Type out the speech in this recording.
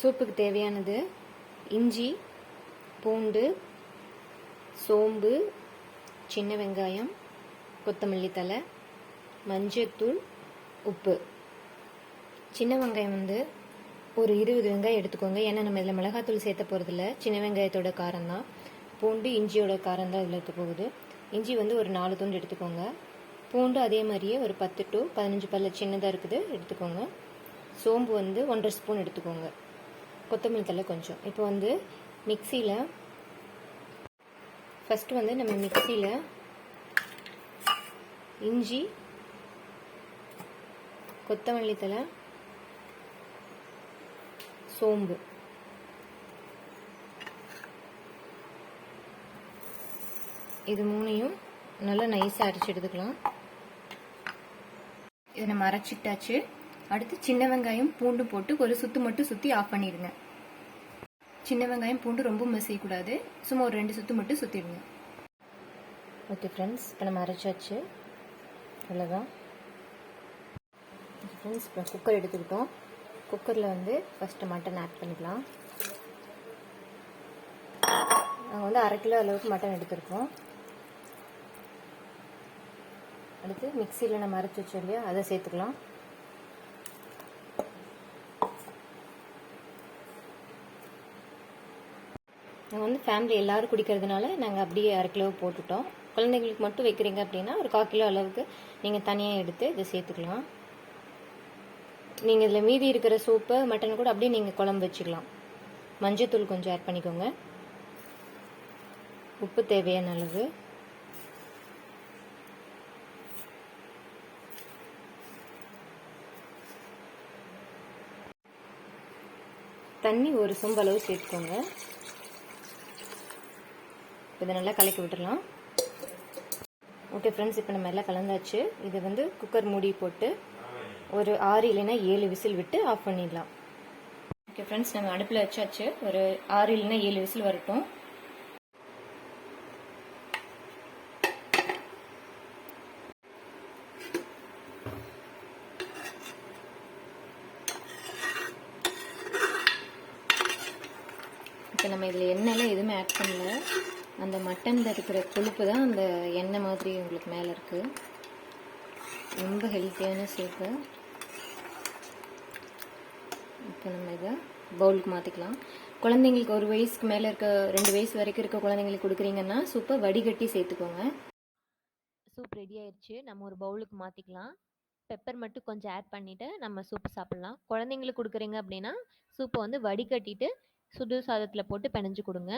சூப்புக்கு தேவையானது இஞ்சி, பூண்டு, சோம்பு, சின்ன வெங்காயம், கொத்தமல்லி தழை, மஞ்சத்தூள், உப்பு. சின்ன வெங்காயம் ஒரு 20 வெங்காயம் எடுத்துக்கோங்க. ஏன்னா நம்ம இதில் மிளகாத்தூள் சேர்த்த போகிறதில்ல. சின்ன வெங்காயத்தோட காரம் தான். பூண்டு, இஞ்சியோட காரம் தான் இதில் இருக்க போகுது. இஞ்சி ஒரு 4 துண்டு எடுத்துக்கோங்க. பூண்டு அதே மாதிரியே ஒரு 10 to 15 பல்ல சின்னதாக இருக்குது எடுத்துக்கோங்க. சோம்பு 1.5 ஸ்பூன் எடுத்துக்கோங்க. கொத்தமல்லி தழை கொஞ்சம். இப்போ மிக்சியில் ஃபஸ்ட்டு நம்ம மிக்சியில் இஞ்சி, கொத்தமல்லி தழை, சோம்பு இது மூணையும் நல்லா நைஸாக அரைச்சி எடுத்துக்கலாம். இதை நம்ம அரைச்சிட்டாச்சு. அடுத்து சின்ன வெங்காயம், பூண்டு போட்டு ஒரு சுத்து மட்டும் சுற்றி ஆஃப் பண்ணிடுங்க. சின்ன வெங்காயம், பூண்டு ரொம்ப மசியக்கூடாது. சும்மா ஒரு 2 சுத்து மட்டும் சுற்றிடுங்க. ஓகே ஃப்ரெண்ட்ஸ், இப்போ நம்ம அரைச்சாச்சு. அவ்வளோதான் ஃப்ரெண்ட்ஸ். இப்போ குக்கர் எடுத்துக்கிட்டோம். குக்கரில் ஃபஸ்ட்டு மட்டன் ஆட் பண்ணிக்கலாம். நாங்கள் 1/2 கிலோ அளவுக்கு மட்டன் எடுத்துருக்கோம். அடுத்து மிக்சியில் நம்ம அரைச்சி வச்சோம் இல்லையா, அதை சேர்த்துக்கலாம். நாங்கள் ஃபேமிலி எல்லோரும் குடிக்கிறதுனால நாங்கள் அப்படியே 1/2 கிலோ போட்டுட்டோம். குழந்தைங்களுக்கு மட்டும் வைக்கிறீங்க அப்படின்னா ஒரு 1/4 கிலோ அளவுக்கு நீங்கள் தனியாக எடுத்து இதை சேர்த்துக்கலாம். நீங்கள் இதில் மீதி இருக்கிற சூப்பு மட்டன் கூட அப்படியே நீங்கள் குழம்பு வச்சுக்கலாம். மஞ்சத்தூள் கொஞ்சம் ஆட் பண்ணிக்கோங்க. உப்பு தேவையான அளவு. தண்ணி ஒரு சொம்பு அளவு சேர்த்துக்கோங்க. இதை நல்லா கலக்கி விட்டுடலாம். ஓகே ஃப்ரெண்ட்ஸ், இப்போ நம்ம எல்லாம் கலந்தாச்சு. இதை குக்கர் மூடி போட்டு ஒரு 6 இல்லைன்னா 7 விசில் விட்டு ஆஃப் பண்ணிடலாம். ஓகே ஃப்ரெண்ட்ஸ், நம்ம அடுப்பில் வச்சாச்சு. ஒரு 6 இல்லைன்னா 7 விசில் வரட்டும். இப்போ நம்ம இதில் எண்ணெய்லாம் எதுவுமே ஆட் பண்ணல. அந்த மட்டனில் இருக்கிற கொழுப்பு தான் அந்த எண்ணெய் மாதிரி உங்களுக்கு மேலே இருக்குது. ரொம்ப ஹெல்த்தியான சூப்பு. இப்போ நம்ம இதை பவுலுக்கு மாற்றிக்கலாம். குழந்தைங்களுக்கு 1 வயசுக்கு மேலே இருக்க 2 வயசு வரைக்கும் இருக்க குழந்தைங்களுக்கு கொடுக்குறீங்கன்னா சூப்பை வடிகட்டி சேர்த்துக்கோங்க. சூப் ரெடி ஆயிடுச்சு. நம்ம ஒரு பவுலுக்கு மாற்றிக்கலாம். பெப்பர் மட்டும் கொஞ்சம் ஆட் பண்ணிவிட்டு நம்ம சூப்பு சாப்பிட்லாம். குழந்தைங்களுக்கு கொடுக்குறீங்க அப்படின்னா சூப்பை வடிகட்டிட்டு சுடு சாதத்தில் போட்டு பிணைஞ்சு கொடுங்க.